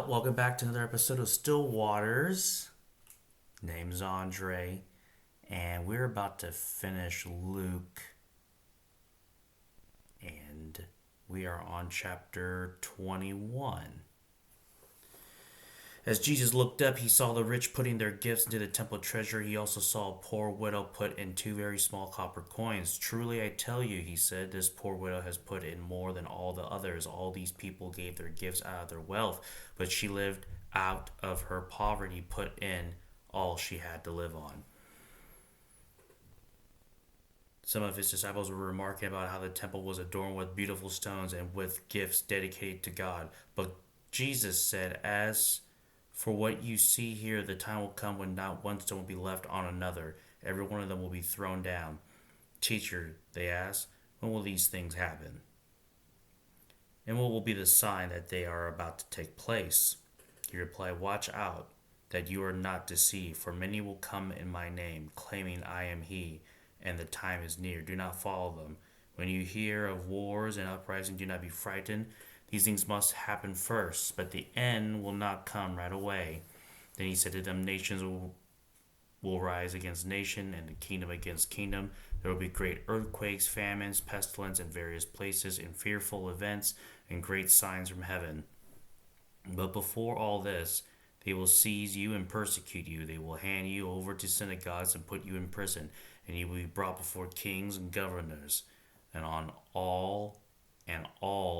Well, welcome back to another episode of Still Waters. Name's Andre, and we're about to finish Luke, and we are on chapter 21. As Jesus looked up, he saw the rich putting their gifts into the temple treasury. He also saw a poor widow put in two very small copper coins. Truly, I tell you, he said, this poor widow has put in more than all the others. All these people gave their gifts out of their wealth, but she lived out of her poverty, put in all she had to live on. Some of his disciples were remarking about how the temple was adorned with beautiful stones and with gifts dedicated to God. But Jesus said, As for what you see here, the time will come when not one stone will be left on another. Every one of them will be thrown down. Teacher, they asked, when will these things happen? And what will be the sign that they are about to take place? He replied, Watch out that you are not deceived, for many will come in my name, claiming I am he, and the time is near. Do not follow them. When you hear of wars and uprisings, do not be frightened. These things must happen first, but the end will not come right away. Then he said to them, Nations will rise against nation, and the kingdom against kingdom. There will be great earthquakes, famines, pestilence in various places, and fearful events, and great signs from heaven. But before all this, they will seize you and persecute you. They will hand you over to synagogues and put you in prison, and you will be brought before kings and governors, and all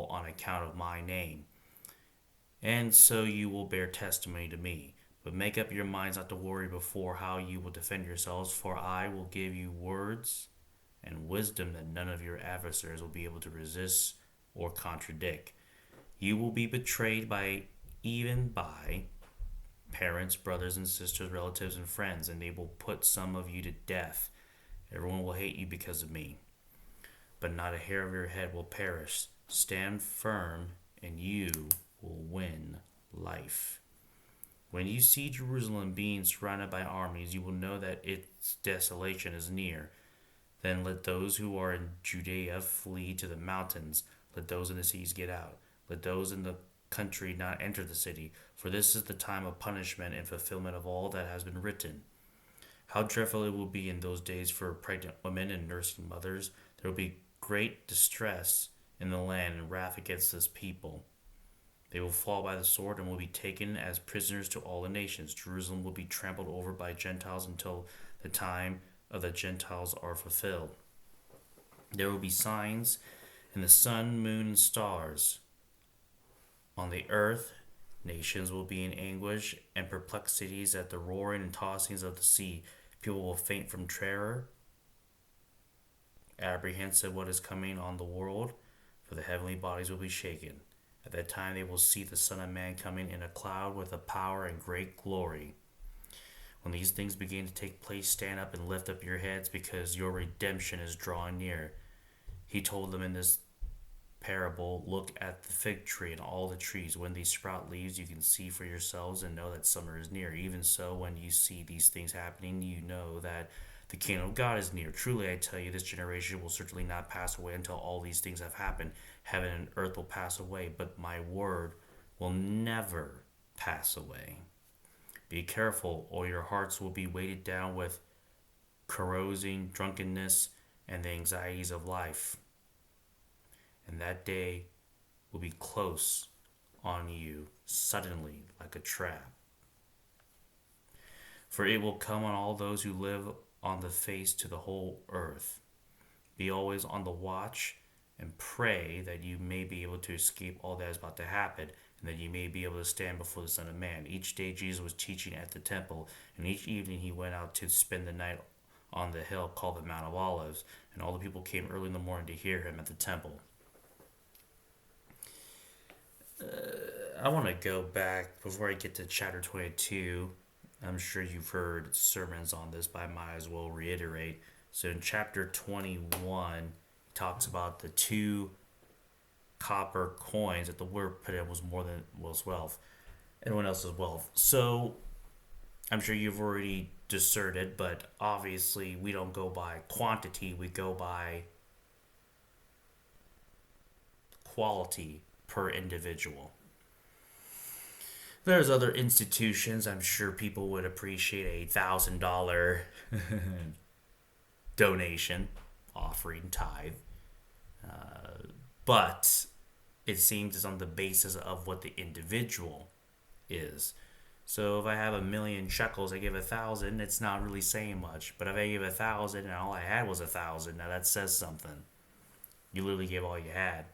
on account of my name. And so you will bear testimony to me. But make up your minds not to worry before how you will defend yourselves, for I will give you words and wisdom that none of your adversaries will be able to resist or contradict. You will be betrayed even by parents, brothers and sisters, relatives and friends, and they will put some of you to death. Everyone will hate you because of me, but not a hair of your head will perish. Stand firm, and you will win life. When you see Jerusalem being surrounded by armies, you will know that its desolation is near. Then let those who are in Judea flee to the mountains. Let those in the cities get out. Let those in the country not enter the city, for this is the time of punishment and fulfillment of all that has been written. How dreadful it will be in those days for pregnant women and nursing mothers. There will be great distress in the land and wrath against this people. They will fall by the sword and will be taken as prisoners to all the nations. Jerusalem will be trampled over by Gentiles until the time of the Gentiles are fulfilled. There will be signs in the sun, moon, and stars. On the earth, nations will be in anguish and perplexities at the roaring and tossings of the sea. People will faint from terror, apprehensive what is coming on the world, for the heavenly bodies will be shaken. At that time they will see the Son of Man coming in a cloud with a power and great glory. When these things begin to take place, stand up and lift up your heads, because your redemption is drawing near. He told them in this parable, Look at the fig tree and all the trees. When they sprout leaves, you can see for yourselves and know that summer is near. Even so, when you see these things happening, you know that the kingdom of God is near. Truly, I tell you, this generation will certainly not pass away until all these things have happened. Heaven and earth will pass away, but my word will never pass away. Be careful, or your hearts will be weighted down with carousing, drunkenness, and the anxieties of life. And that day will be close on you, suddenly, like a trap. For it will come on all those who live on the face to the whole earth. Be always on the watch and pray that you may be able to escape all that is about to happen, and that you may be able to stand before the Son of Man. Each day Jesus was teaching at the temple, and each evening he went out to spend the night on the hill called the Mount of Olives, and all the people came early in the morning to hear him at the temple. I want to go back before I get to chapter 22. I'm sure you've heard sermons on this, but I might as well reiterate. So in chapter 21, it talks about the two copper coins that the word put in was more than was wealth. Everyone else's wealth. So I'm sure you've already discerned it, but obviously we don't go by quantity, we go by quality per individual. There's other institutions. I'm sure people would appreciate $1,000 donation, offering, tithe. But it seems it's on the basis of what the individual is. So if I have 1,000,000 shekels, I give 1,000. It's not really saying much. But if I give 1,000 and all I had was 1,000, now that says something. You literally gave all you had.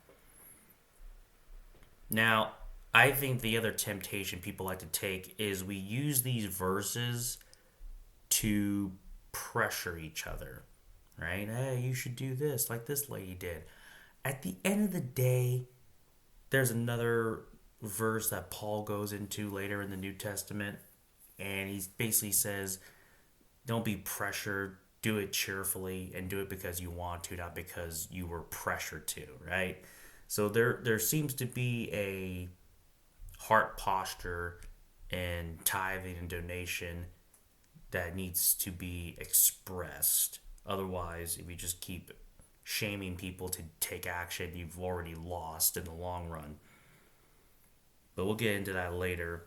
Now, I think the other temptation people like to take is we use these verses to pressure each other, right? Hey, you should do this like this lady did. At the end of the day, there's another verse that Paul goes into later in the New Testament, and he basically says, don't be pressured, do it cheerfully, and do it because you want to, not because you were pressured to, right? So there seems to be a heart posture and tithing and donation that needs to be expressed. Otherwise, if you just keep shaming people to take action, you've already lost in the long run. But we'll get into that later,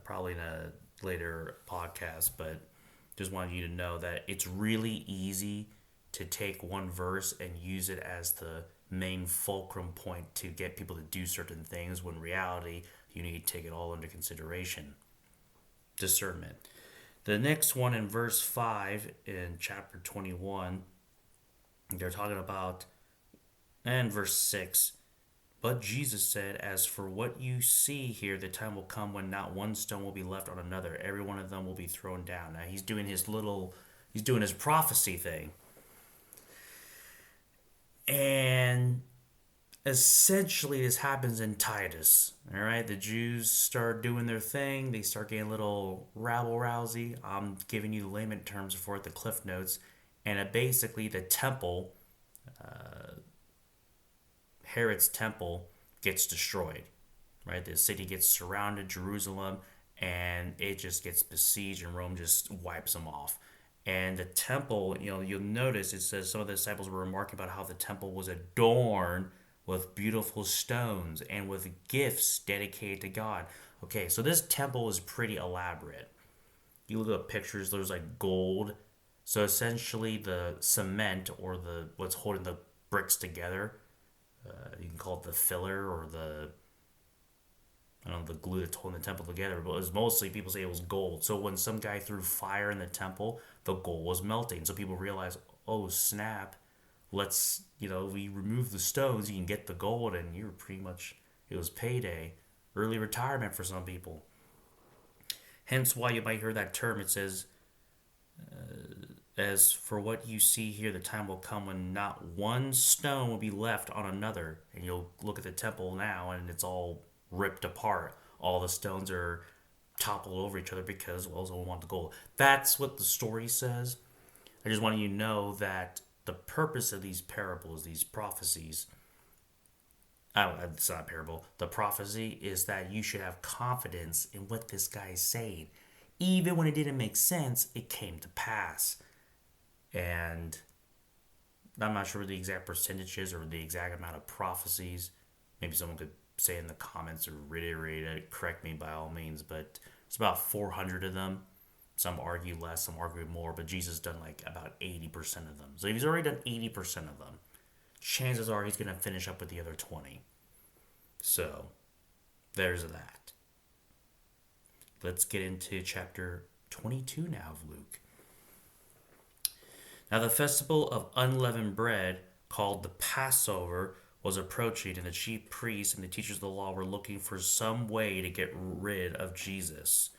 probably in a later podcast. But just wanted you to know that it's really easy to take one verse and use it as the main fulcrum point to get people to do certain things, when in reality, you need to take it all under consideration. Discernment. The next one in verse 5 in chapter 21, they're talking about, and verse 6, but Jesus said, as for what you see here, the time will come when not one stone will be left on another. Every one of them will be thrown down. Now he's doing his prophecy thing. And essentially this happens in Titus. All right, the Jews start doing their thing. They start getting a little rabble-rousy. I'm giving you the layman terms for it, the cliff notes. And basically the temple, Herod's temple, gets destroyed. Right, the city gets surrounded, Jerusalem, and it just gets besieged, and Rome just wipes them off. And the temple, you'll notice it says some of the disciples were remarking about how the temple was adorned with beautiful stones and with gifts dedicated to God. Okay, so this temple is pretty elaborate. You look at pictures, there's like gold. So essentially the cement, or the what's holding the bricks together, you can call it the filler, or the glue that's holding the temple together, but it was mostly, people say it was gold. So when some guy threw fire in the temple, the gold was melting. So people realized, oh snap, we remove the stones, you can get the gold, and you're pretty much, it was payday, early retirement for some people. Hence why you might hear that term. It says, as for what you see here, the time will come when not one stone will be left on another. And you'll look at the temple now, and it's all ripped apart. All the stones are toppled over each other because, well, someone want the gold. That's what the story says. I just want you to know that the purpose of these parables, these prophecies, it's not a parable. The prophecy is that you should have confidence in what this guy is saying. Even when it didn't make sense, it came to pass. And I'm not sure the exact percentages or the exact amount of prophecies. Maybe someone could say in the comments or reiterate it, correct me by all means, but it's about 400 of them. Some argue less, some argue more, but Jesus done like about 80% of them. So if he's already done 80% of them, chances are he's going to finish up with the other 20. So there's that. Let's get into chapter 22 now of Luke. Now the festival of unleavened bread, called the Passover, was approaching, and the chief priests and the teachers of the law were looking for some way to get rid of Jesus,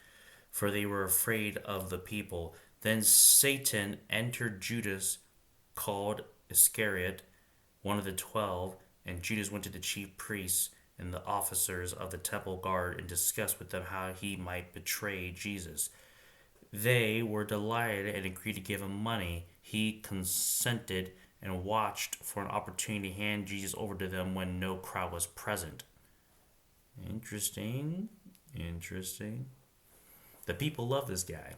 for they were afraid of the people. Then Satan entered Judas, called Iscariot, one of the 12, and Judas went to the chief priests and the officers of the temple guard and discussed with them how he might betray Jesus. They were delighted and agreed to give him money. He consented and watched for an opportunity to hand Jesus over to them when no crowd was present. Interesting. The people love this guy.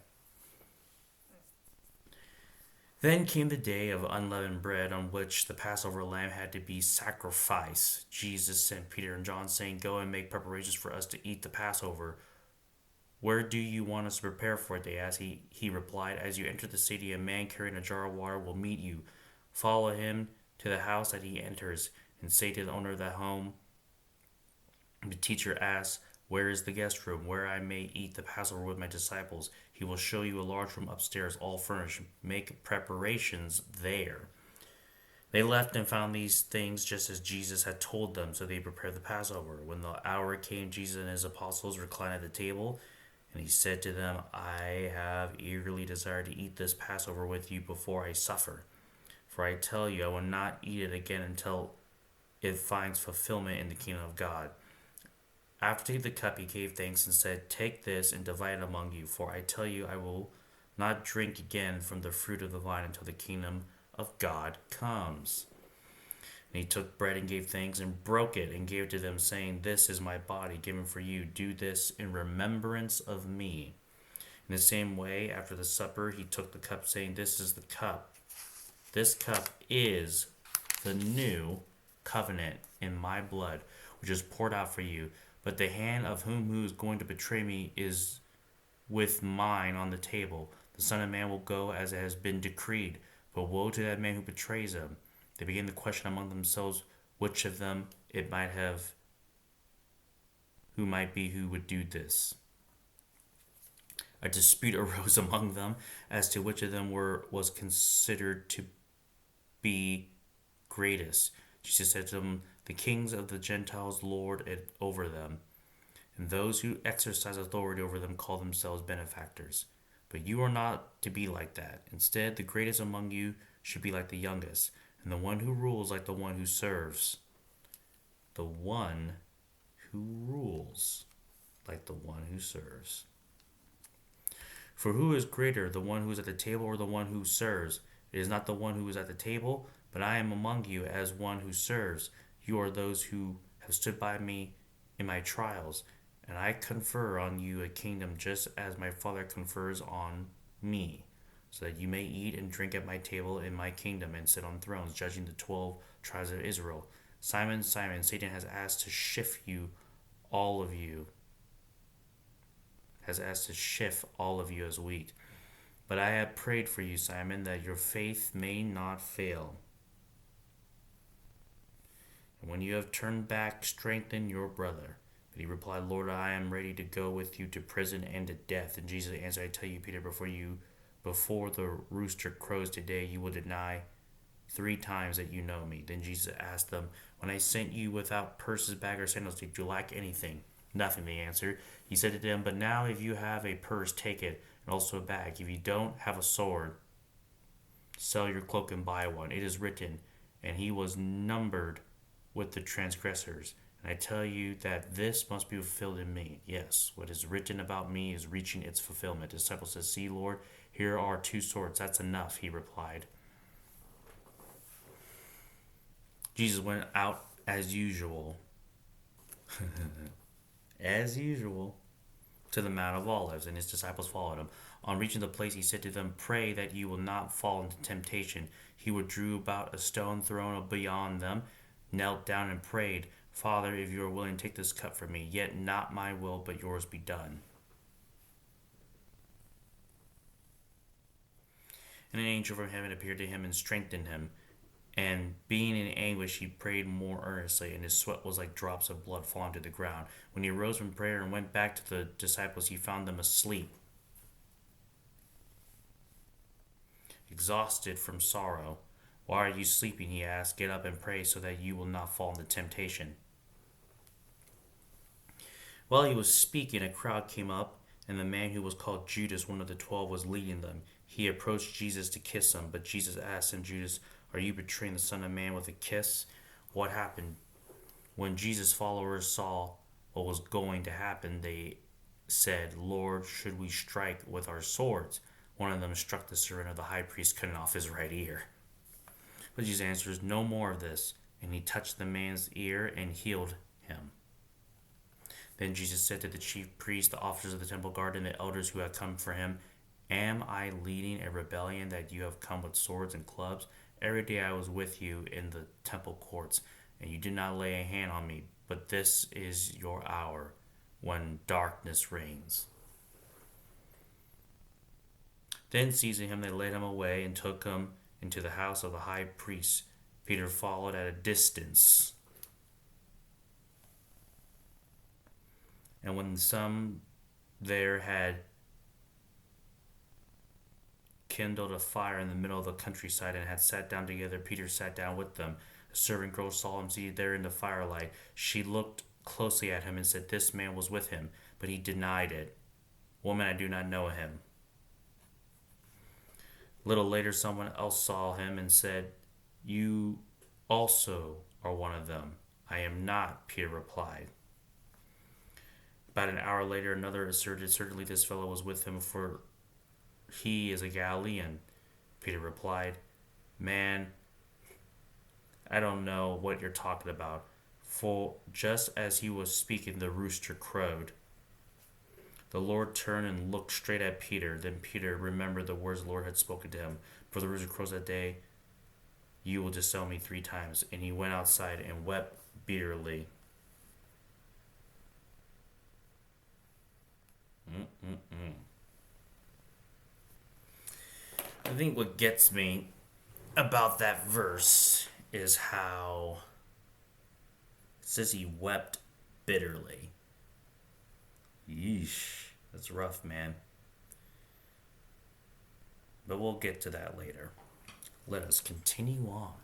Then came the day of unleavened bread, on which the Passover lamb had to be sacrificed. Jesus sent Peter and John, saying, go and make preparations for us to eat the Passover. Where do you want us to prepare for it? They asked. He replied, As you enter the city, a man carrying a jar of water will meet you. Follow him to the house that he enters, and say to the owner of that home, The teacher asks, Where is the guest room, where I may eat the Passover with my disciples? He will show you a large room upstairs, all furnished. Make preparations there. They left and found these things just as Jesus had told them, so they prepared the Passover. When the hour came, Jesus and his apostles reclined at the table, and he said to them, I have eagerly desired to eat this Passover with you before I suffer. For I tell you, I will not eat it again until it finds fulfillment in the kingdom of God. After taking the cup, he gave thanks and said, Take this and divide it among you, for I tell you, I will not drink again from the fruit of the vine until the kingdom of God comes. And he took bread and gave thanks and broke it and gave it to them, saying, This is my body given for you. Do this in remembrance of me. In the same way, after the supper, he took the cup, saying, This is the cup. This cup is the new covenant in my blood, which is poured out for you. But the hand of him who is going to betray me is with mine on the table. The Son of Man will go as it has been decreed, but woe to that man who betrays him. They began to question among themselves which of them it might have, who might be who would do this. A dispute arose among them as to which of them was considered to be greatest. Jesus said to them, The kings of the Gentiles lord it over them, and those who exercise authority over them call themselves benefactors. But you are not to be like that. Instead, the greatest among you should be like the youngest, and the one who rules like the one who serves. The one who rules like the one who serves. For who is greater, the one who is at the table or the one who serves? It is not the one who is at the table, but I am among you as one who serves. You are those who have stood by me in my trials, and I confer on you a kingdom just as my Father confers on me, so that you may eat and drink at my table in my kingdom and sit on thrones, judging the 12 tribes of Israel. Simon, Simon, Satan has asked to shift all of you as wheat. But I have prayed for you, Simon, that your faith may not fail. And when you have turned back, strengthen your brother. But he replied, Lord, I am ready to go with you to prison and to death. And Jesus answered, I tell you, Peter, before the rooster crows today, you will deny 3 times that you know me. Then Jesus asked them, When I sent you without purses, bag, or sandals, did you lack anything? Nothing, they answered. He said to them, But now if you have a purse, take it, and also a bag. If you don't have a sword, sell your cloak and buy one. It is written, and he was numbered with the transgressors. And I tell you that this must be fulfilled in me. Yes, what is written about me is reaching its fulfillment. The disciple says, See, Lord, here are 2 swords. That's enough, he replied. Jesus went out as usual. To the Mount of Olives, and his disciples followed him. On reaching the place, he said to them, Pray that you will not fall into temptation. He withdrew about a stone thrown beyond them, knelt down and prayed, Father, if you are willing, take this cup from me, yet not my will, but yours be done. And an angel from heaven appeared to him and strengthened him. And being in anguish, he prayed more earnestly, and his sweat was like drops of blood falling to the ground. When he arose from prayer and went back to the disciples, he found them asleep, exhausted from sorrow. Why are you sleeping? He asked. Get up and pray so that you will not fall into temptation. While he was speaking, a crowd came up, and the man who was called Judas, one of the 12, was leading them. He approached Jesus to kiss him, but Jesus asked him, Judas, are you betraying the Son of Man with a kiss? What happened? When Jesus' followers saw what was going to happen, they said, Lord, should we strike with our swords? One of them struck the servant of the high priest, cutting off his right ear. But Jesus answers, No more of this. And he touched the man's ear and healed him. Then Jesus said to the chief priests, the officers of the temple guard, and the elders who had come for him, Am I leading a rebellion that you have come with swords and clubs? Every day I was with you in the temple courts, and you did not lay a hand on me. But this is your hour when darkness reigns. Then seizing him, they led him away and took him into the house of the high priest. Peter followed at a distance. And when some there had kindled a fire in the middle of the countryside and had sat down together, Peter sat down with them. A servant girl saw him seated there in the firelight. She looked closely at him and said, "This man was with him." But he denied it. "Woman, I do not know him." A little later, someone else saw him and said, "You also are one of them." "I am not," Peter replied. About an hour later, another asserted, "Certainly this fellow was with him, for he is a Galilean." Peter replied, "Man, I don't know what you're talking about." For just as he was speaking, the rooster crowed. The Lord turned and looked straight at Peter. Then Peter remembered the words the Lord had spoken to him. "For the rooster crows that day, you will disown me 3 times." And he went outside and wept bitterly. I think what gets me about that verse is how it says he wept bitterly. Yeesh, that's rough, man. But we'll get to that later. Let us continue on.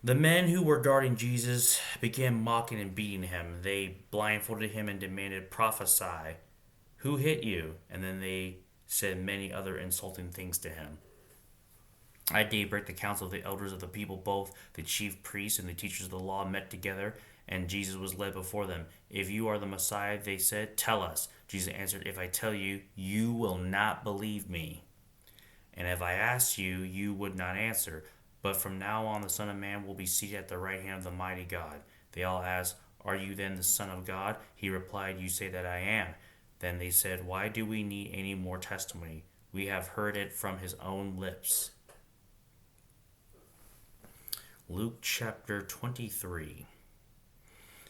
The men who were guarding Jesus began mocking and beating him. They blindfolded him and demanded, "Prophesy. Who hit you?" And then they said many other insulting things to him. At daybreak, the council of the elders of the people, both the chief priests and the teachers of the law, met together, and Jesus was led before them. "If you are the Messiah," they said, "tell us." Jesus answered, "If I tell you, you will not believe me. And if I asked you, you would not answer. But from now on, the Son of Man will be seated at the right hand of the mighty God." They all asked, "Are you then the Son of God?" He replied, "You say that I am." Then they said, "Why do we need any more testimony? We have heard it from his own lips." Luke chapter 23.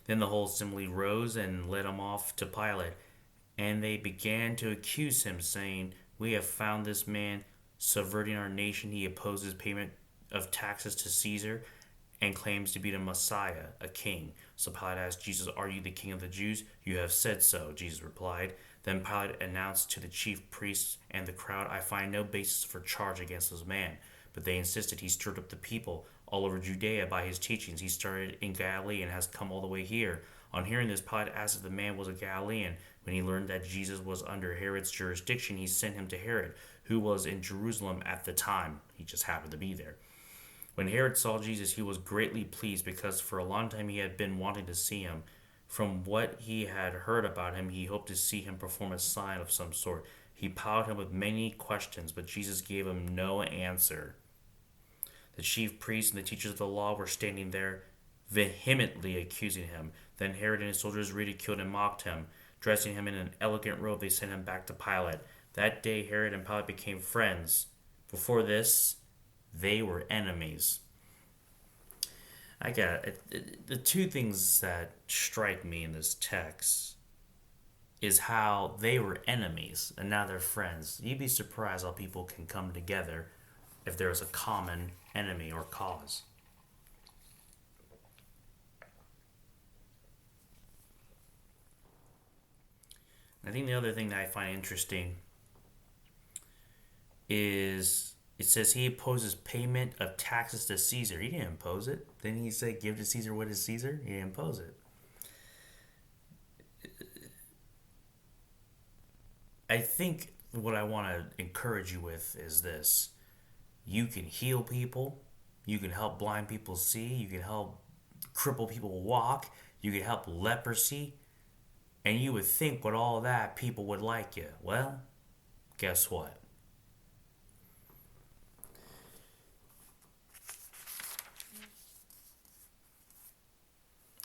Then the whole assembly rose and led him off to Pilate. And they began to accuse him, saying, "We have found this man subverting our nation. He opposes payment of taxes to Caesar and claims to be the Messiah, a king." So Pilate asked Jesus, "Are you the king of the Jews?" "You have said so," Jesus replied. Then Pilate announced to the chief priests and the crowd, "I find no basis for charge against this man." But they insisted. "He stirred up the people all over Judea by his teachings. He started in Galilee and has come all the way here." On hearing this, Pilate asked if the man was a Galilean. When he learned that Jesus was under Herod's jurisdiction, he sent him to Herod, who was in Jerusalem at the time. He just happened to be there. When Herod saw Jesus, he was greatly pleased, because for a long time he had been wanting to see him. From what he had heard about him, he hoped to see him perform a sign of some sort. He plied him with many questions, but Jesus gave him no answer. The chief priests and the teachers of the law were standing there, vehemently accusing him. Then Herod and his soldiers ridiculed and mocked him. Dressing him in an elegant robe, they sent him back to Pilate. That day, Herod and Pilate became friends. Before this, they were enemies. I got it. The two things that strike me in this text is how they were enemies and now they're friends. You'd be surprised how people can come together if there is a common enemy or cause. I think the other thing that I find interesting is it says he opposes payment of taxes to Caesar. He didn't impose it. Didn't he say, "Give to Caesar what is Caesar"? He didn't impose it. I think what I want to encourage you with is this: you can heal people, you can help blind people see, you can help crippled people walk, you can help leprosy, and you would think with all that people would like you. Well, guess what?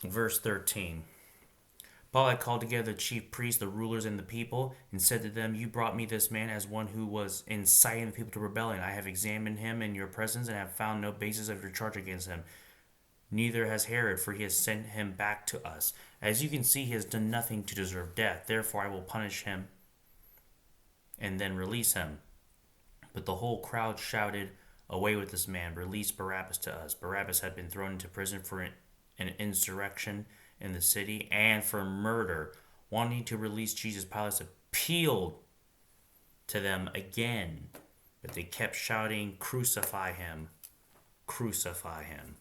Verse 13. Pilate called together the chief priests, the rulers, and the people, and said to them, "You brought me this man as one who was inciting the people to rebellion. I have examined him in your presence and have found no basis of your charge against him. Neither has Herod, for he has sent him back to us. As you can see, he has done nothing to deserve death. Therefore, I will punish him and then release him. But the whole crowd shouted, "Away with this man! Release Barabbas to us!" Barabbas had been thrown into prison for an insurrection in the city and for murder. Wanting to release Jesus, Pilate appealed to them again, but they kept shouting, "Crucify him! Crucify him!"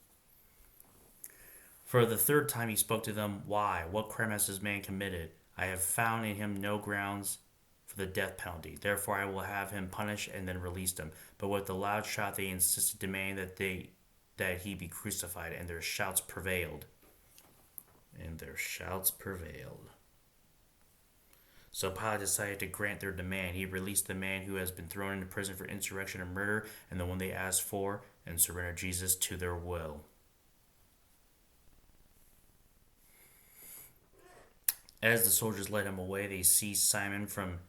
For the third time he spoke to them. "Why? What crime has this man committed? I have found in him no grounds for the death penalty. Therefore I will have him punished and then release him." But with a loud shout they insisted, demanding that he be crucified, and their shouts prevailed. So Pilate decided to grant their demand. He released the man who has been thrown into prison for insurrection and murder, and the one they asked for, and surrendered Jesus to their will. As the soldiers led him away, they seized Simon from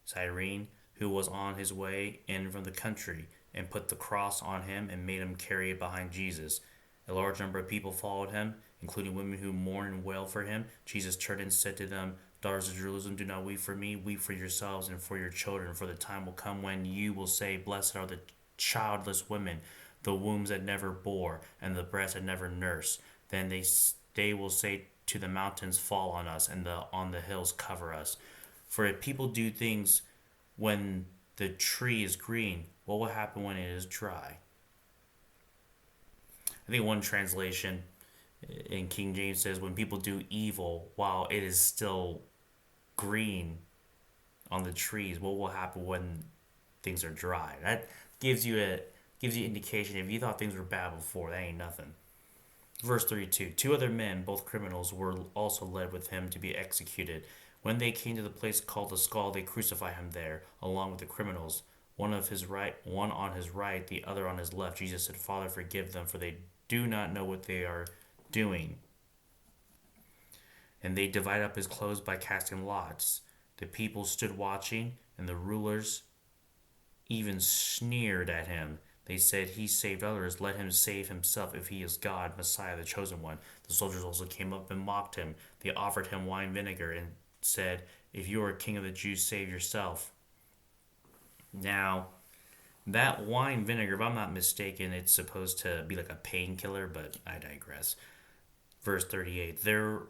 Cyrene, who was on his way in from the country, and put the cross on him and made him carry it behind Jesus. A large number of people followed him, including women who mourned and wailed for him. Jesus turned and said to them, "Daughters of Jerusalem, do not weep for me, weep for yourselves and for your children, for the time will come when you will say, 'Blessed are the childless women, the wombs that never bore, and the breasts that never nursed.' Then they will say to the mountains, 'Fall on us,' and on the hills, 'Cover us.' For if people do things when the tree is green, what will happen when it is dry?" I think one translation in King James says, "When people do evil while it is still green on the trees, what will happen when things are dry?" That gives you indication. If you thought things were bad before, that ain't nothing. Verse 32. Two other men, both criminals, were also led with him to be executed. When they came to the place called the Skull, they crucified him there, along with the criminals, one on his right, the other on his left. Jesus said, "Father, forgive them, for they do not know what they are doing." And they divided up his clothes by casting lots. The people stood watching, and the rulers even sneered at him. They said, "He saved others. Let him save himself if he is God, Messiah, the chosen one." The soldiers also came up and mocked him. They offered him wine vinegar and said, "If you are king of the Jews, save yourself." Now, that wine vinegar, if I'm not mistaken, it's supposed to be like a painkiller, but I digress. Verse 38. There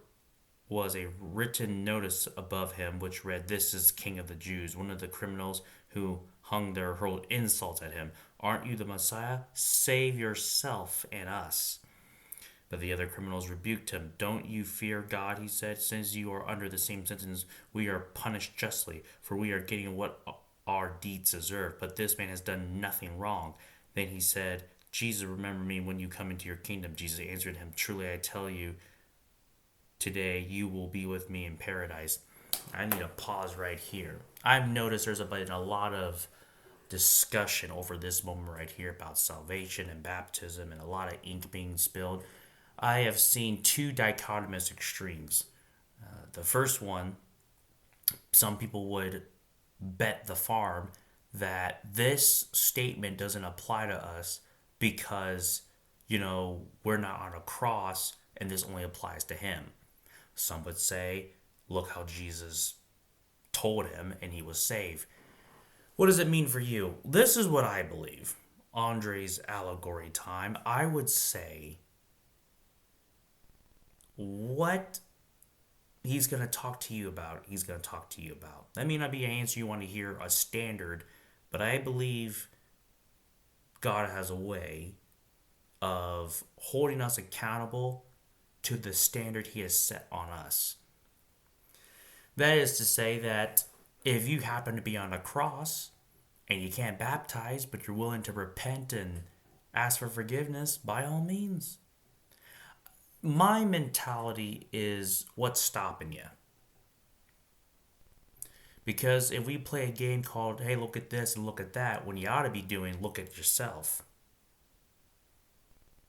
was a written notice above him which read, "This is King of the Jews." One of the criminals who hung there hurled insults at him. "Aren't you the Messiah? Save yourself and us." But the other criminals rebuked him. "Don't you fear God," he said. "Since you are under the same sentence, we are punished justly, for we are getting what our deeds deserve. But this man has done nothing wrong." Then he said, "Jesus, remember me when you come into your kingdom." Jesus answered him, "Truly I tell you, today you will be with me in paradise." I need to pause right here. I've noticed there's been a lot of discussion over this moment right here about salvation and baptism, and a lot of ink being spilled. I have seen two dichotomous extremes. The first one, some people would bet the farm that this statement doesn't apply to us because, we're not on a cross and this only applies to him. Some would say, look how Jesus told him and he was saved. What does it mean for you? This is what I believe. Andre's allegory time. I would say what he's going to talk to you about, he's going to talk to you about. That may not be an answer you want to hear, a standard, but I believe God has a way of holding us accountable to the standard he has set on us. That is to say that if you happen to be on a cross and you can't baptize, but you're willing to repent and ask for forgiveness, by all means. My mentality is, what's stopping you? Because if we play a game called, hey, look at this and look at that, when you ought to be doing, look at yourself.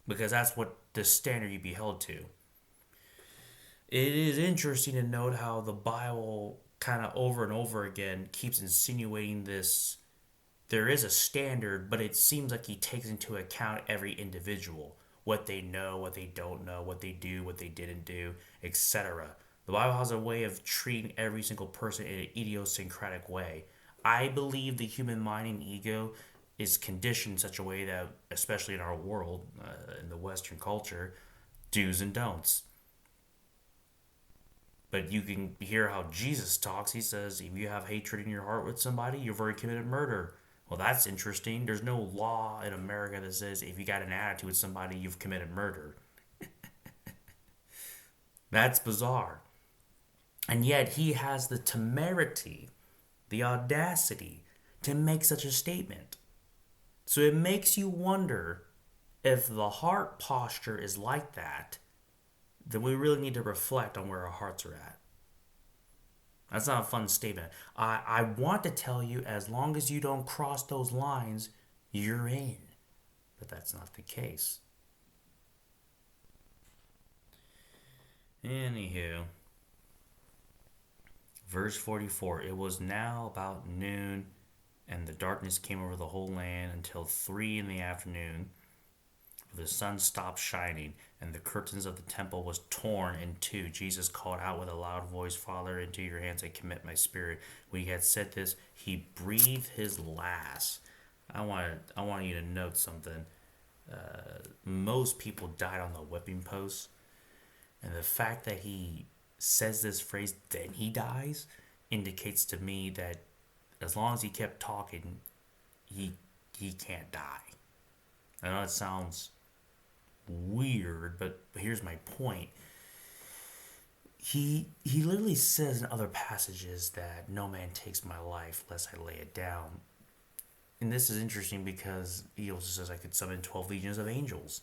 Because that's what the standard you be held to. It is interesting to note how the Bible kind of over and over again keeps insinuating this. There is a standard, but it seems like he takes into account every individual. What they know, what they don't know, what they do, what they didn't do, etc. The Bible has a way of treating every single person in an idiosyncratic way. I believe the human mind and ego is conditioned in such a way that, especially in our world, in the Western culture, do's and don'ts. But you can hear how Jesus talks. He says, if you have hatred in your heart with somebody, you've already committed murder. Well, that's interesting. There's no law in America that says if you got an attitude with somebody, you've committed murder. That's bizarre. And yet he has the temerity, the audacity to make such a statement. So it makes you wonder, if the heart posture is like that, then we really need to reflect on where our hearts are at. That's not a fun statement. I want to tell you, as long as you don't cross those lines, you're in. But that's not the case. Anywho, verse 44, it was now about noon, and the darkness came over the whole land until 3 in the afternoon. The sun stopped shining, and the curtains of the temple was torn in two. Jesus called out with a loud voice, Father, into your hands I commit my spirit. When he had said this, he breathed his last. I want you to note something. Most people died on the whipping post, and the fact that he says this phrase, then he dies, indicates to me that as long as he kept talking, he he can't die. I know it sounds weird, but here's my point. He literally says in other passages that no man takes my life lest I lay it down. And this is interesting because he also says I could summon 12 legions of angels.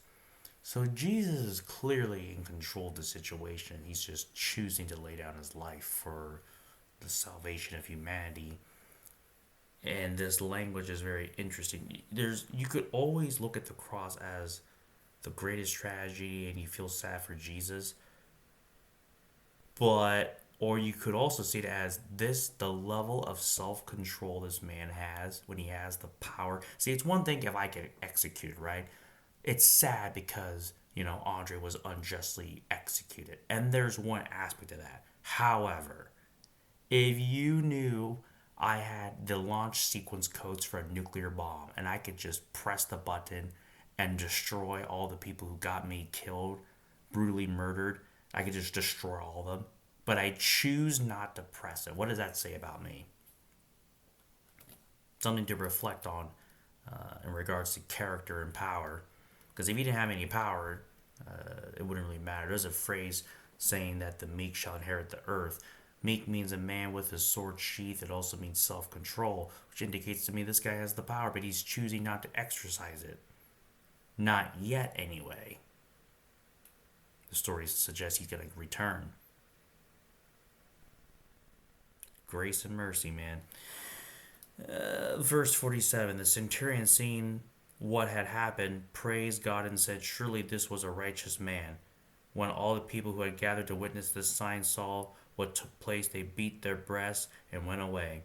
So Jesus is clearly in control of the situation. He's just choosing to lay down his life for the salvation of humanity. And this language is very interesting. You could always look at the cross as the greatest tragedy and you feel sad for Jesus. But or you could also see it as this the level of self-control this man has when he has the power. See, it's one thing if I get executed, right? It's sad because, Andre was unjustly executed. And there's one aspect of that. However, if you knew I had the launch sequence codes for a nuclear bomb and I could just press the button and destroy all the people who got me killed, brutally murdered, I could just destroy all of them. But I choose not to press it. What does that say about me? Something to reflect on in regards to character and power. Because if you didn't have any power, it wouldn't really matter. There's a phrase saying that the meek shall inherit the earth. Meek means a man with his sword sheath. It also means self-control, which indicates to me this guy has the power, but he's choosing not to exercise it. Not yet, anyway. The story suggests he's going to return. Grace and mercy, man. Verse 47, the centurion, seeing what had happened, praised God and said, surely this was a righteous man. When all the people who had gathered to witness this sign saw what took place, they beat their breasts and went away.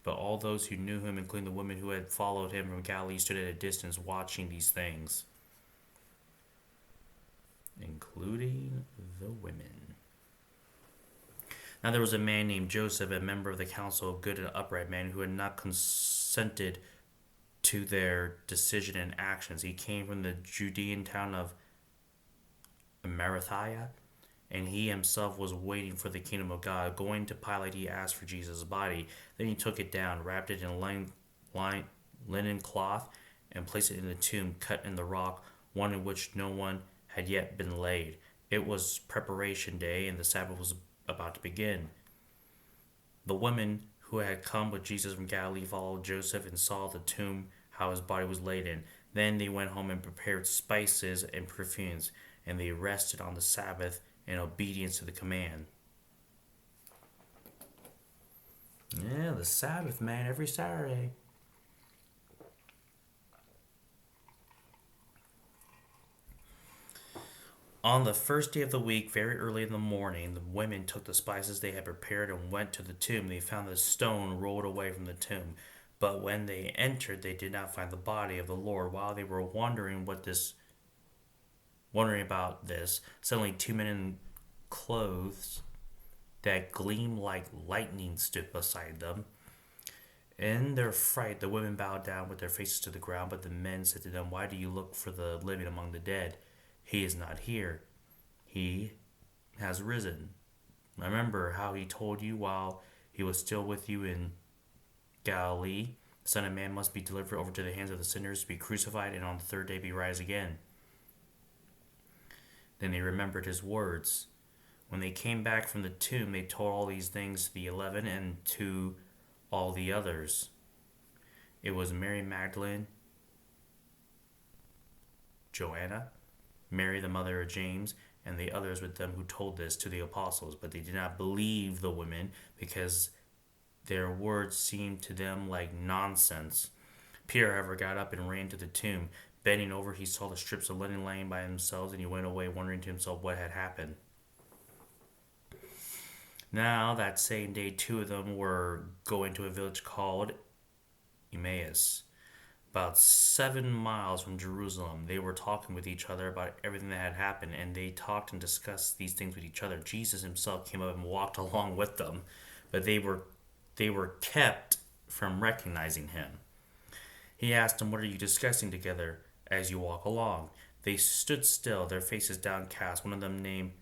But all those who knew him, including the women who had followed him from Galilee, stood at a distance watching these things. Including the women. Now there was a man named Joseph, a member of the council of good and upright men, who had not consented to their decision and actions. He came from the Judean town of Arimathea, and he himself was waiting for the kingdom of God. Going to Pilate, he asked for Jesus' body. Then he took it down, wrapped it in linen cloth, and placed it in the tomb cut in the rock, one in which no one had yet been laid. It was preparation day, and the Sabbath was about to begin. The women who had come with Jesus from Galilee followed Joseph and saw the tomb, how his body was laid in. Then they went home and prepared spices and perfumes, and they rested on the Sabbath in obedience to the command. Yeah, the Sabbath, man, every Saturday. On the first day of the week, very early in the morning, the women took the spices they had prepared and went to the tomb. They found the stone rolled away from the tomb. But when they entered, they did not find the body of the Lord. While they were wondering about this, suddenly two men in clothes that gleamed like lightning stood beside them. In their fright, the women bowed down with their faces to the ground, but the men said to them, "Why do you look for the living among the dead? He is not here. He has risen. Remember how he told you while he was still with you in Galilee? The Son of Man must be delivered over to the hands of the sinners, to be crucified, and on the third day be raised again." Then they remembered his words. When they came back from the tomb, they told all these things to the 11 and to all the others. It was Mary Magdalene, Joanna, Mary the mother of James, and the others with them who told this to the apostles. But they did not believe the women, because their words seemed to them like nonsense. Peter, however, got up and ran to the tomb. Bending over, he saw the strips of linen laying by themselves, and he went away wondering to himself what had happened. Now, that same day, two of them were going to a village called Emmaus, about 7 miles from Jerusalem. They were talking with each other about everything that had happened, and they talked and discussed these things with each other. Jesus himself came up and walked along with them, but they were kept from recognizing him. He asked them, "What are you discussing together as you walk along?" They stood still, their faces downcast. One of them, named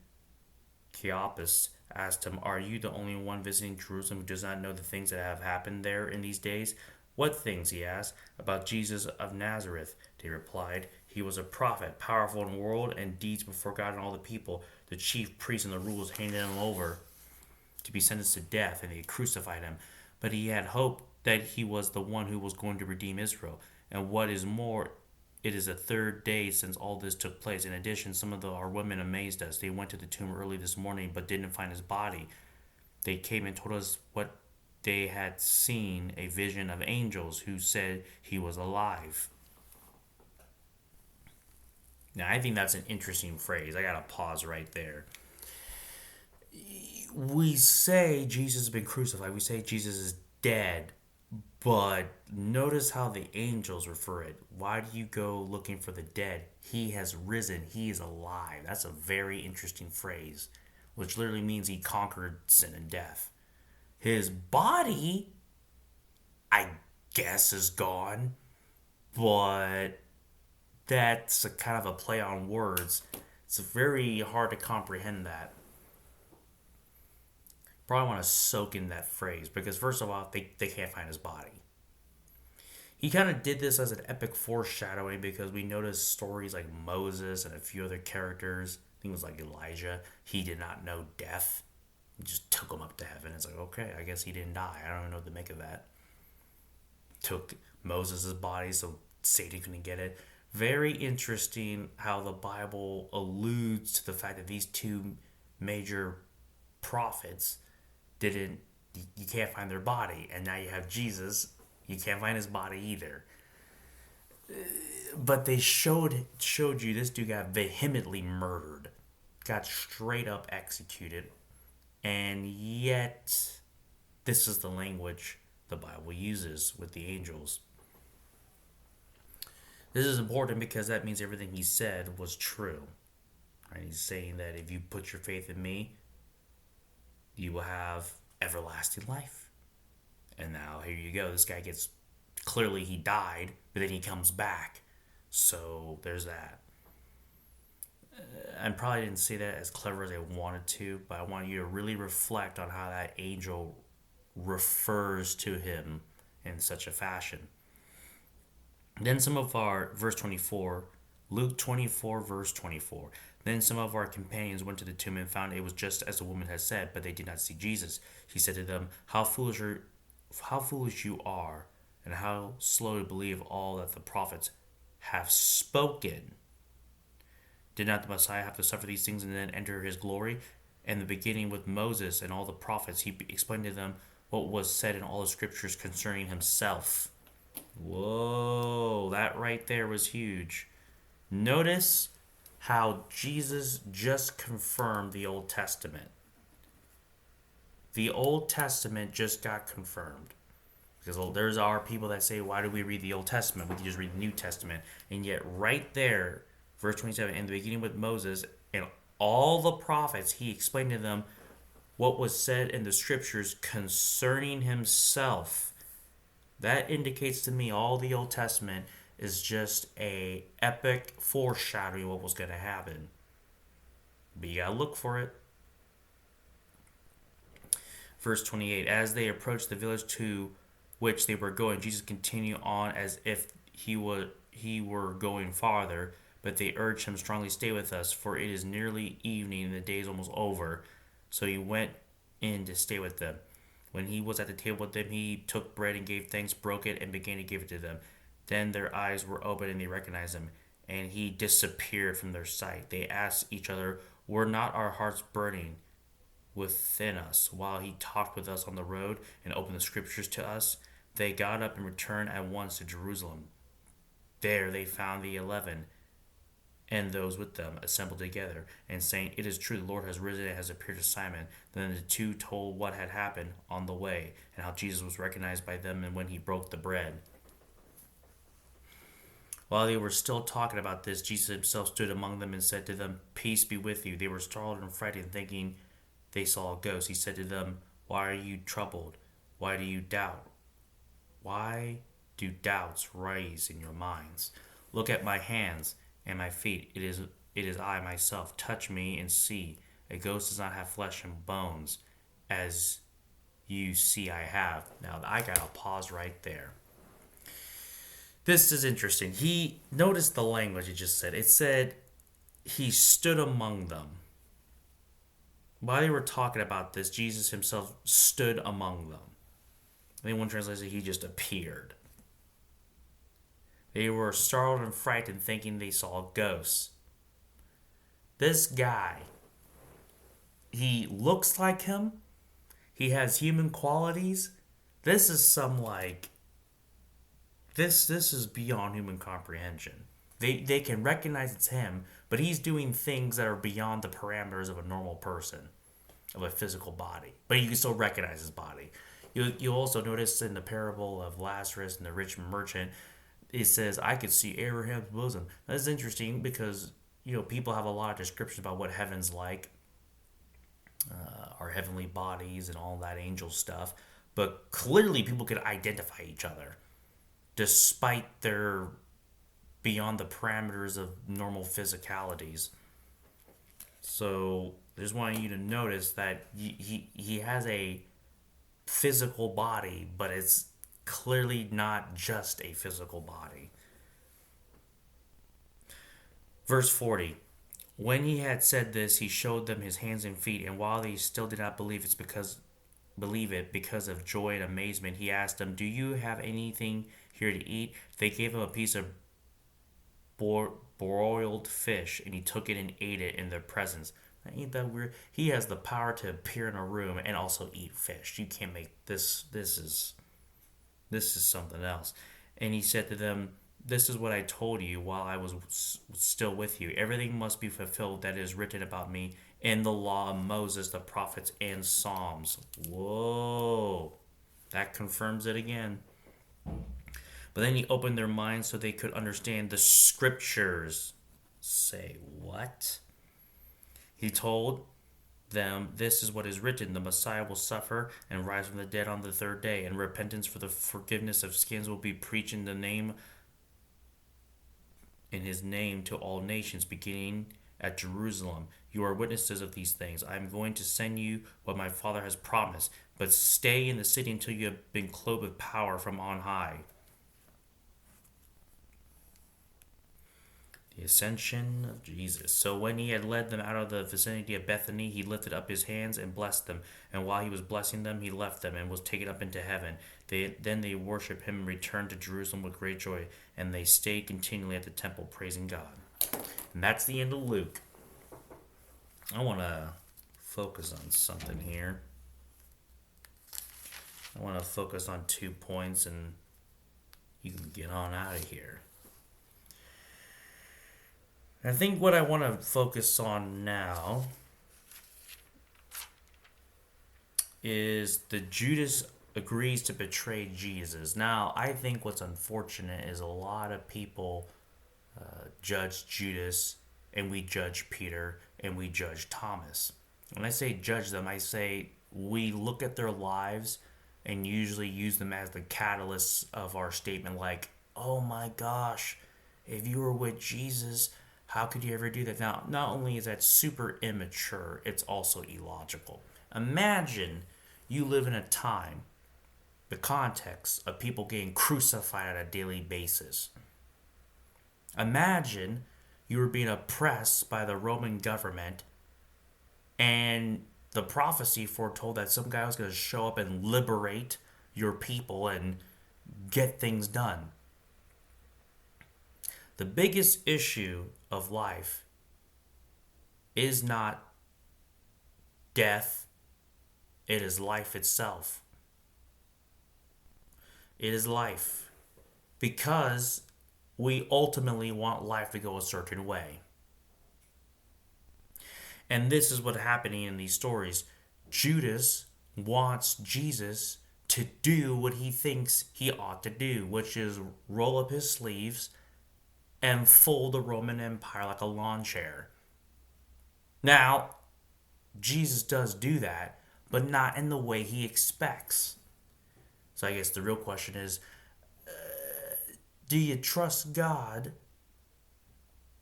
Cleopas, asked him, "Are you the only one visiting Jerusalem who does not know the things that have happened there in these days?" "What things?" he asked. "About Jesus of Nazareth," they replied. "He was a prophet, powerful in word and deeds before God and all the people. The chief priests and the rulers handed him over to be sentenced to death, and they crucified him. But he had hoped that he was the one who was going to redeem Israel. And what is more, it is the third day since all this took place. In addition, some of our women amazed us. They went to the tomb early this morning but didn't find his body. They came and told us what they had seen, a vision of angels who said he was alive." Now, I think that's an interesting phrase. I gotta pause right there. We say Jesus has been crucified. We say Jesus is dead. But notice how the angels refer it. Why do you go looking for the dead? He has risen. He is alive. That's a very interesting phrase, which literally means he conquered sin and death. His body, I guess, is gone, but that's a kind of a play on words. It's very hard to comprehend that. Probably want to soak in that phrase, because first of all, they can't find his body. He kind of did this as an epic foreshadowing, because we notice stories like Moses and a few other characters. I think it was like Elijah. He did not know death. He just took him up to heaven. It's like, okay, I guess he didn't die. I don't even know what to make of that. Took Moses' body so Satan couldn't get it. Very interesting how the Bible alludes to the fact that these two major prophets you can't find their body, and now you have Jesus, you can't find his body either. But they showed you this dude got vehemently murdered, got straight up executed, and yet this is the language the Bible uses with the angels. This is important because that means everything he said was true. Right? He's saying that if you put your faith in me, you will have everlasting life. And now here you go. This guy gets, clearly he died, but then he comes back. So there's that. I probably didn't say that as clever as I wanted to, but I want you to really reflect on how that angel refers to him in such a fashion. Then some of our, verse 24, Luke 24, verse 24. Then some of our companions went to the tomb and found it was just as the woman had said, but they did not see Jesus. She said to them, How foolish you are, and how slow to believe all that the prophets have spoken. Did not the Messiah have to suffer these things and then enter his glory? And the beginning with Moses and all the prophets, he explained to them what was said in all the scriptures concerning himself. Whoa, that right there was huge. Notice how Jesus just confirmed the Old Testament. The Old Testament just got confirmed. Because there's our people that say, why do we read the Old Testament? We can just read the New Testament. And yet right there, verse 27, in the beginning with Moses and all the prophets, he explained to them what was said in the scriptures concerning himself. That indicates to me all the Old Testament is just a epic foreshadowing of what was going to happen. But you gotta look for it. Verse 28, as they approached the village to which they were going, Jesus continued on as if he were going farther, but they urged him strongly, stay with us, for it is nearly evening and the day is almost over. So he went in to stay with them. When he was at the table with them, he took bread and gave thanks, broke it, and began to give it to them. Then their eyes were opened and they recognized him, and he disappeared from their sight. They asked each other, were not our hearts burning within us while he talked with us on the road and opened the scriptures to us? They got up and returned at once to Jerusalem. There they found the 11 and those with them assembled together, and saying, it is true, the Lord has risen and has appeared to Simon. Then the two told what had happened on the way, and how Jesus was recognized by them and when he broke the bread. While they were still talking about this, Jesus himself stood among them and said to them, peace be with you. They were startled and frightened, thinking they saw a ghost. He said to them, why are you troubled? Why do you doubt? Why do doubts rise in your minds? Look at my hands and my feet. It is I myself. Touch me and see. A ghost does not have flesh and bones, as you see I have. Now I gotta pause right there. This is interesting. He noticed the language it just said. It said he stood among them. While they were talking about this, Jesus himself stood among them. In one translation, he just appeared. They were startled and frightened, thinking they saw ghosts. This guy, he looks like him. He has human qualities. This is some like this is beyond human comprehension. They can recognize it's him, but he's doing things that are beyond the parameters of a normal person, of a physical body. But you can still recognize his body. You also notice in the parable of Lazarus and the rich merchant, it says, I could see Abraham's bosom. That's interesting because, people have a lot of descriptions about what heaven's like, our heavenly bodies and all that angel stuff. But clearly people could identify each other despite their beyond the parameters of normal physicalities. So I just want you to notice that he has a physical body, but it's clearly not just a physical body. Verse 40. When he had said this, he showed them his hands and feet, and while they still did not believe it because of joy and amazement, he asked them, do you have anything here to eat? They gave him a piece of broiled fish, and he took it and ate it in their presence. Ain't that weird? He has the power to appear in a room and also eat fish. You can't make this. This is something else. And he said to them, this is what I told you while I was still with you. Everything must be fulfilled that is written about me in the law of Moses, the prophets, and Psalms. Whoa. That confirms it again. But then he opened their minds so they could understand the scriptures. Say what? He told them, this is what is written, the Messiah will suffer and rise from the dead on the third day, and repentance for the forgiveness of sins will be preached in his name to all nations, beginning at Jerusalem. You are witnesses of these things. I am going to send you what my Father has promised, but stay in the city until you have been clothed with power from on high. The ascension of Jesus. So when he had led them out of the vicinity of Bethany, he lifted up his hands and blessed them. And while he was blessing them, he left them and was taken up into heaven. Then they worshiped him and returned to Jerusalem with great joy. And they stayed continually at the temple praising God. And that's the end of Luke. I want to focus on something here. I want to focus on 2 points and you can get on out of here. I think what I want to focus on now is that Judas agrees to betray Jesus. Now, I think what's unfortunate is a lot of people judge Judas, and we judge Peter, and we judge Thomas. When I say judge them, I say we look at their lives and usually use them as the catalysts of our statement, like, oh my gosh, if you were with Jesus, how could you ever do that? Now, not only is that super immature, it's also illogical. Imagine you live in a time, the context of people getting crucified on a daily basis. Imagine you were being oppressed by the Roman government, and the prophecy foretold that some guy was going to show up and liberate your people and get things done. The biggest issue of life is not death, it is life itself. It is life. Because we ultimately want life to go a certain way. And this is what's happening in these stories. Judas wants Jesus to do what he thinks he ought to do, which is roll up his sleeves and fold the Roman Empire like a lawn chair. Now, Jesus does do that, but not in the way he expects. So I guess the real question is, do you trust God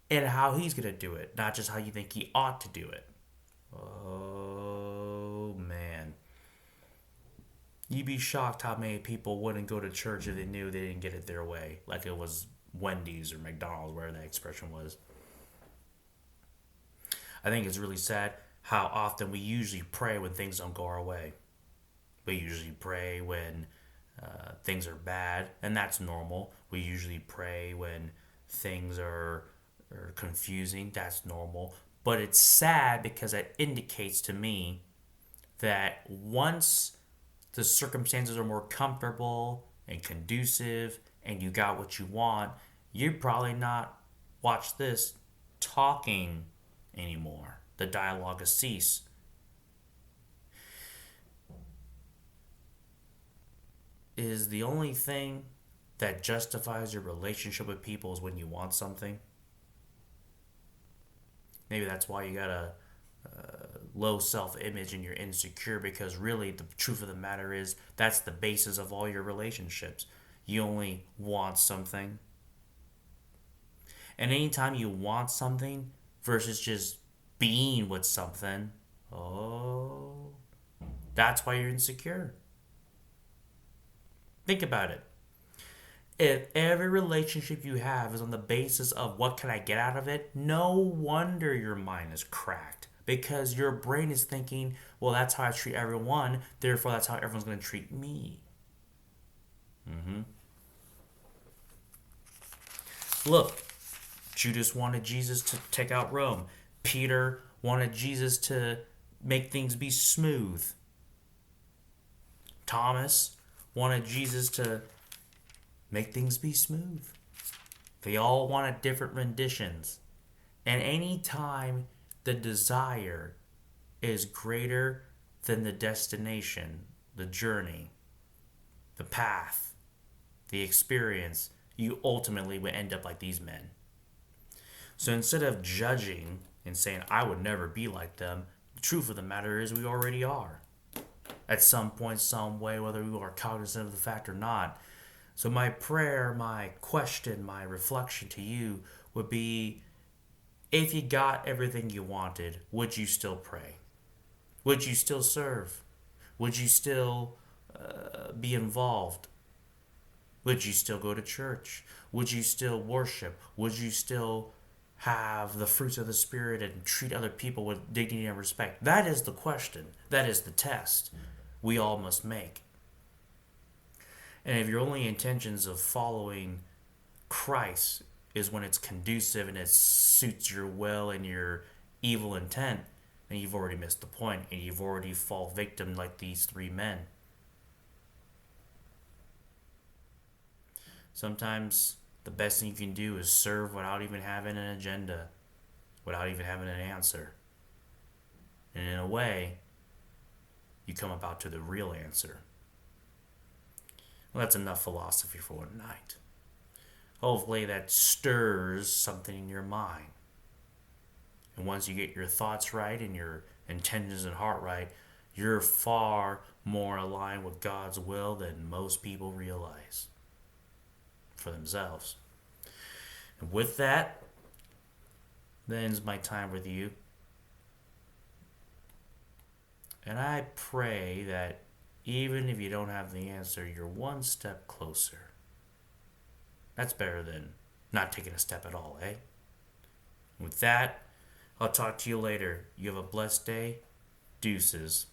in how he's going to do it, not just how you think he ought to do it? Oh, man. You'd be shocked how many people wouldn't go to church if they knew they didn't get it their way, like it was Wendy's or McDonald's, wherever that expression was. I think it's really sad how often we usually pray when things don't go our way. We usually pray when things are bad, and that's normal. We usually pray when things are confusing. That's normal. But it's sad because it indicates to me that once the circumstances are more comfortable and conducive and you got what you want, you're probably not, watch this, talking anymore. The dialogue has ceased. Is the only thing that justifies your relationship with people is when you want something? Maybe that's why you got a low self-image and you're insecure, because really the truth of the matter is that's the basis of all your relationships. You only want something. And anytime you want something versus just being with something, oh, that's why you're insecure. Think about it. If every relationship you have is on the basis of what can I get out of it, no wonder your mind is cracked. Because your brain is thinking, well, that's how I treat everyone, therefore that's how everyone's going to treat me. Look, Judas wanted Jesus to take out Rome. Peter wanted Jesus to make things be smooth. Thomas wanted Jesus to make things be smooth. They all wanted different renditions. And any time the desire is greater than the destination, the journey, the path, the experience, you ultimately would end up like these men. So instead of judging and saying, I would never be like them, the truth of the matter is we already are. At some point, some way, whether we are cognizant of the fact or not. So my prayer, my question, my reflection to you would be, if you got everything you wanted, would you still pray? Would you still serve? Would you still be involved? Would you still go to church? Would you still worship? Would you still have the fruits of the Spirit and treat other people with dignity and respect? That is the question. That is the test we all must make. And if your only intentions of following Christ is when it's conducive and it suits your will and your evil intent, then you've already missed the point and you've already fall victim like these three men. Sometimes the best thing you can do is serve without even having an agenda, without even having an answer. And in a way, you come about to the real answer. Well, that's enough philosophy for one night. Hopefully that stirs something in your mind. And once you get your thoughts right and your intentions and heart right, You're far more aligned with God's will than most people realize for themselves. And with that, that ends my time with you. And I pray that even if you don't have the answer, you're one step closer. That's better than not taking a step at all, eh? With that, I'll talk to you later. You have a blessed day. Deuces.